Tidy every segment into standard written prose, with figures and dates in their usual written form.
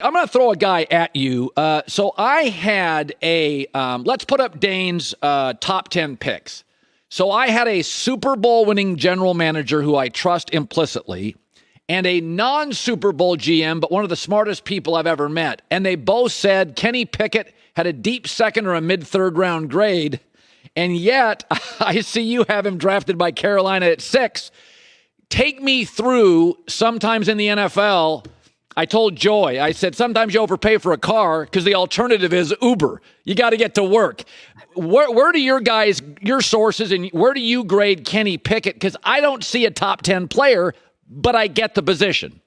I'm going to throw a guy at you. So I had let's put up Dane's top 10 picks. So I had a Super Bowl winning general manager who I trust implicitly and a non-Super Bowl GM, but one of the smartest people I've ever met. And they both said Kenny Pickett had a deep second or a mid-third round grade. And yet I see you have him drafted by Carolina at 6. Take me through sometimes in the NFL. I told Joy, I said, sometimes you overpay for a car because the alternative is Uber. You got to get to work. Where do your sources, and where do you grade Kenny Pickett? Because I don't see a top 10 player, but I get the position.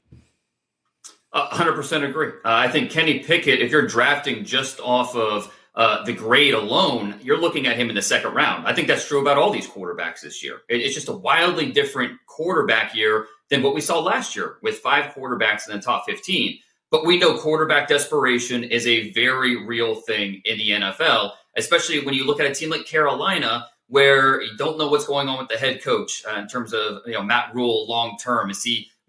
100% agree. I think Kenny Pickett, if you're drafting just off of the grade alone, you're looking at him in the second round. I think that's true about all these quarterbacks this year. It's just a wildly different quarterback year than what we saw last year with 5 quarterbacks in the top 15. But we know quarterback desperation is a very real thing in the NFL, especially when you look at a team like Carolina, where you don't know what's going on with the head coach in terms of Matt Rule long term.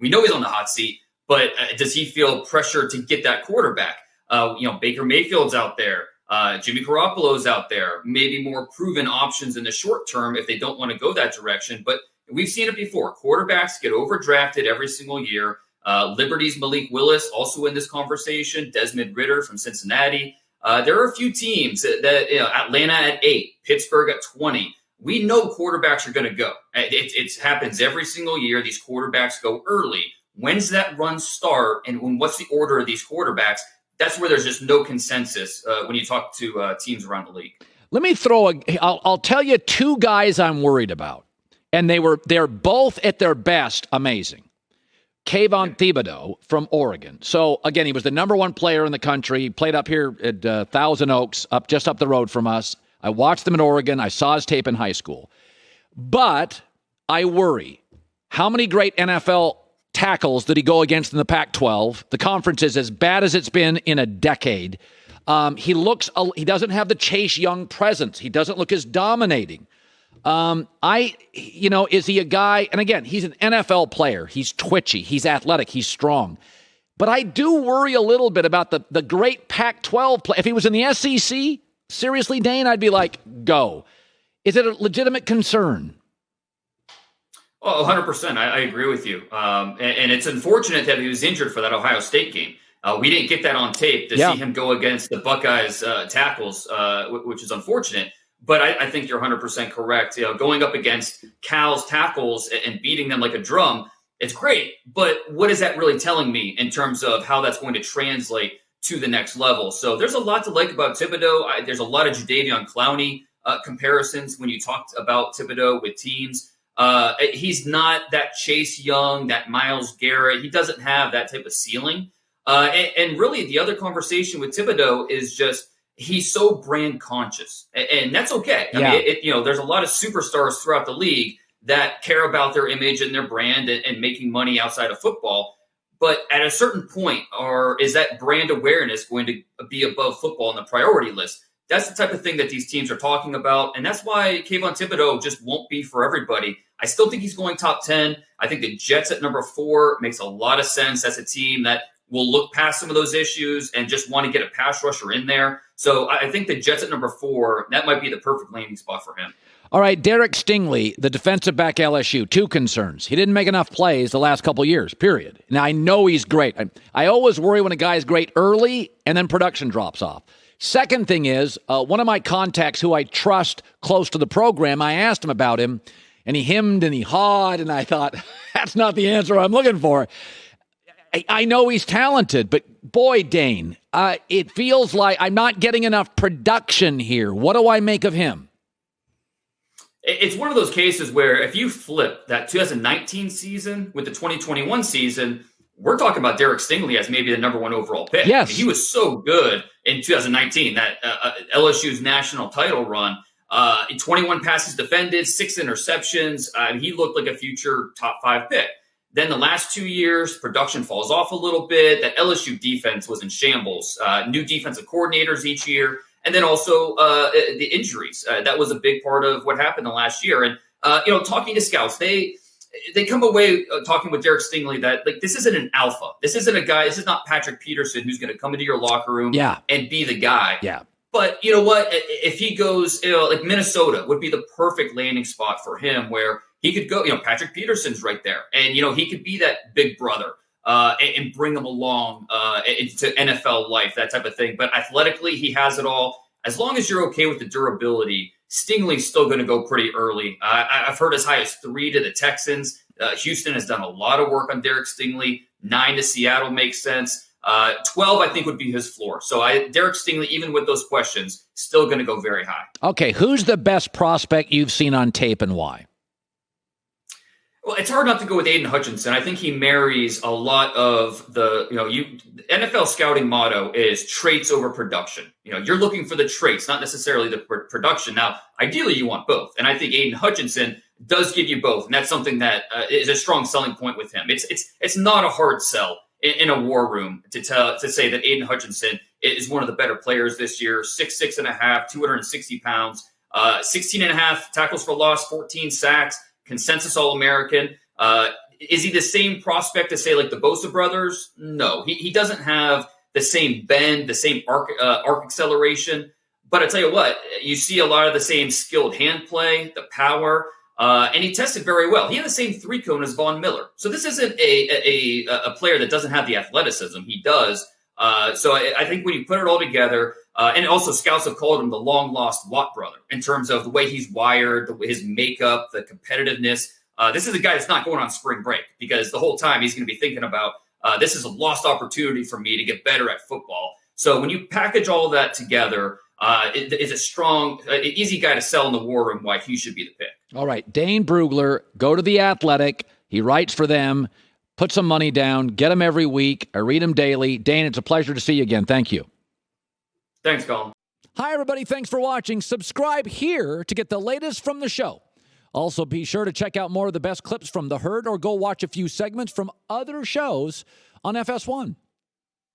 We know he's on the hot seat, but does he feel pressure to get that quarterback? Baker Mayfield's out there. Jimmy Garoppolo's out there. Maybe more proven options in the short term if they don't want to go that direction. But we've seen it before. Quarterbacks get overdrafted every single year. Liberty's Malik Willis also in this conversation. Desmond Ridder from Cincinnati. There are a few teams that Atlanta at 8, Pittsburgh at 20. We know quarterbacks are going to go. It happens every single year. These quarterbacks go early. When's that run start? And what's the order of these quarterbacks? That's where there's just no consensus when you talk to teams around the league. Let me I'll tell you 2 guys I'm worried about. And they're both at their best amazing. Kayvon Thibodeaux from Oregon. So, again, he was the number 1 player in the country. He played up here at Thousand Oaks, just up the road from us. I watched him in Oregon. I saw his tape in high school. But I worry, how many great NFL tackles did he go against in the Pac-12? The conference is as bad as it's been in a decade. He doesn't have the Chase Young presence. He doesn't look as dominating. Is he a guy? And again, he's an NFL player. He's twitchy. He's athletic. He's strong. But I do worry a little bit about the great Pac-12 play. If he was in the SEC, seriously, Dane, I'd be like, go. Is it a legitimate concern? Oh, 100%. I agree with you. And it's unfortunate that he was injured for that Ohio State game. We didn't get that on tape to see him go against the Buckeyes tackles, which is unfortunate. But I think you're 100% correct. Going up against Cal's tackles and beating them like a drum, it's great. But what is that really telling me in terms of how that's going to translate to the next level? So there's a lot to like about Thibodeaux. There's a lot of Jadeveon Clowney comparisons when you talked about Thibodeaux with teams. He's not that Chase Young, that Myles Garrett. He doesn't have that type of ceiling. And really, the other conversation with Thibodeaux is just he's so brand conscious, and that's okay. I mean, there's a lot of superstars throughout the league that care about their image and their brand and making money outside of football. But at a certain point, is that brand awareness going to be above football on the priority list? That's the type of thing that these teams are talking about, and that's why Kayvon Thibodeaux just won't be for everybody. I still think he's going top 10. I think the Jets at number 4 makes a lot of sense. That's a team that will look past some of those issues and just want to get a pass rusher in there. So I think the Jets at number 4, that might be the perfect landing spot for him. All right, Derek Stingley, the defensive back LSU, 2 concerns. He didn't make enough plays the last couple of years, period. Now, I know he's great. I always worry when a guy's great early and then production drops off. Second thing is, one of my contacts who I trust close to the program, I asked him about him, and he hemmed and he hawed, and I thought, that's not the answer I'm looking for. I know he's talented, but boy, Dane, it feels like I'm not getting enough production here. What do I make of him? It's one of those cases where if you flip that 2019 season with the 2021 season, we're talking about Derek Stingley as maybe the number 1 overall pick. Yes. I mean, he was so good in 2019, that LSU's national title run. 21 passes defended, 6 interceptions. He looked like a future top 5 pick. Then the last 2 years, production falls off a little bit. That LSU defense was in shambles. New defensive coordinators each year. And then also the injuries. That was a big part of what happened the last year. And, talking to scouts, they come away talking with Derek Stingley that like this isn't an alpha. This isn't a guy. This is not Patrick Peterson who's going to come into your locker room and be the guy. Yeah. But you know what? If he goes, like Minnesota would be the perfect landing spot for him, where he could go. Patrick Peterson's right there, and he could be that big brother and bring them along into NFL life, that type of thing. But athletically, he has it all. As long as you're okay with the durability, Stingley's still going to go pretty early. I've heard as high as 3 to the Texans. Houston has done a lot of work on Derek Stingley. 9 to Seattle makes sense. 12, I think, would be his floor. So Derek Stingley, even with those questions, still going to go very high. Okay, who's the best prospect you've seen on tape and why? Well, it's hard not to go with Aidan Hutchinson. I think he marries a lot of the, NFL scouting motto is traits over production. You're looking for the traits, not necessarily the production. Now, ideally, you want both. And I think Aidan Hutchinson does give you both. And that's something that is a strong selling point with him. It's not a hard sell in a war room to say that Aidan Hutchinson is one of the better players this year. 6'6.5", 260 pounds, 16.5 tackles for loss, 14 sacks. Consensus All-American. Is he the same prospect to say like the Bosa brothers? No, he doesn't have the same bend, the same arc acceleration. But I tell you what, you see a lot of the same skilled hand play, the power, and he tested very well. He had the same 3-cone as Von Miller. So this isn't a player that doesn't have the athleticism. He does. So I think when you put it all together, and also scouts have called him the long-lost Watt brother in terms of the way he's wired, his makeup, the competitiveness. This is a guy that's not going on spring break because the whole time he's going to be thinking about this is a lost opportunity for me to get better at football. So when you package all of that together, it's a strong, easy guy to sell in the war room why he should be the pick. All right, Dane Brugler, go to The Athletic. He writes for them. Put some money down. Get him every week. I read him daily. Dane, it's a pleasure to see you again. Thank you. Thanks, Colin. Hi, everybody. Thanks for watching. Subscribe here to get the latest from the show. Also, be sure to check out more of the best clips from The Herd or go watch a few segments from other shows on FS1.